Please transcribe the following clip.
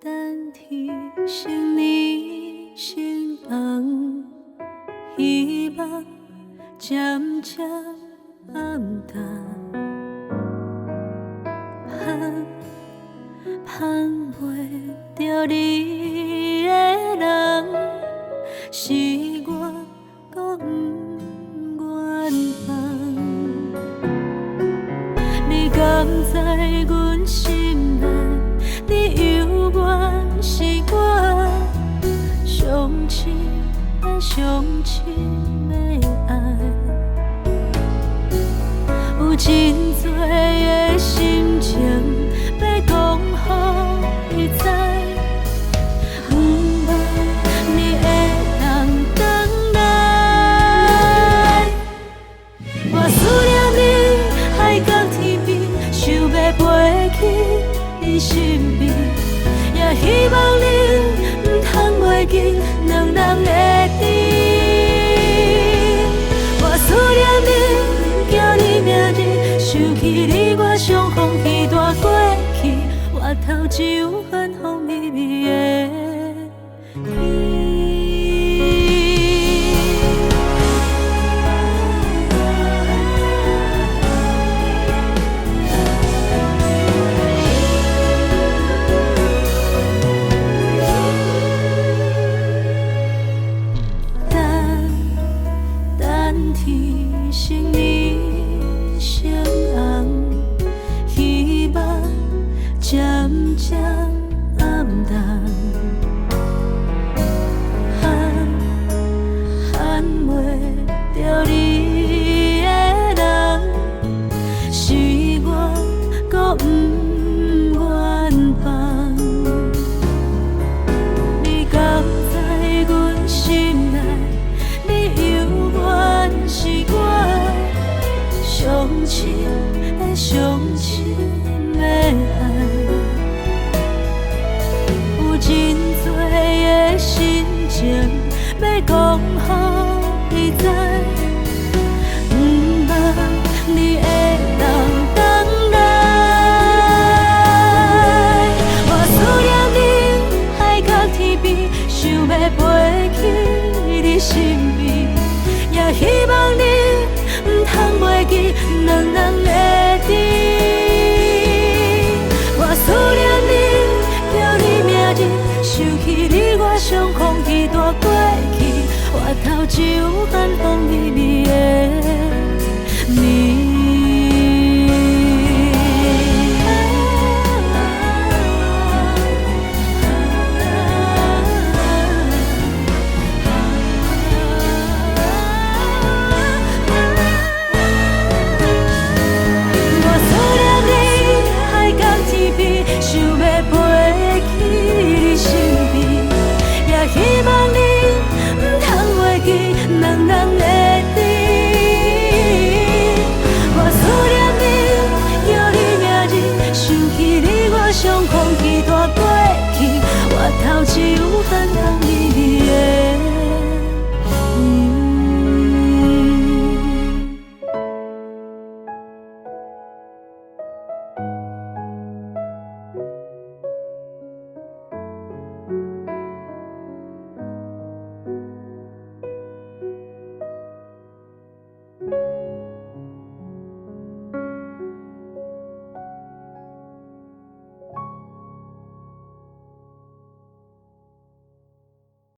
等天星你星红，希望渐渐暗淡，盼袂着你的人，是我搁不愿放。你敢知阮心内？你犹原是我上深的爱，有真多的心情要讲予你知，不望你会当回来。我思念你，海角天边，想要飞去你身边。也希望你不通袂记两人的甜。我思念你，叫你名字，想起你我相逢彼段过去，我头只有芬芳美美的你。天星你星红，希望渐渐暗淡，喊袂着你的人，是我搁不愿放。你敢知阮心内？你犹原是我上深的爱，有真多的心情要讲予你知，不望你会当回来。我思念你，海角天边，想要飞去你身边。也希望你不通袂记两人的甜。我思念你，叫你名字，想起你我相逢彼段过去，我头只有芬芳美美的你。想要飞去你身边，也希望你不通袂记两人的甜。我思念你，叫你名字，想起你我相逢彼段过去，我头只有芬芳美美的。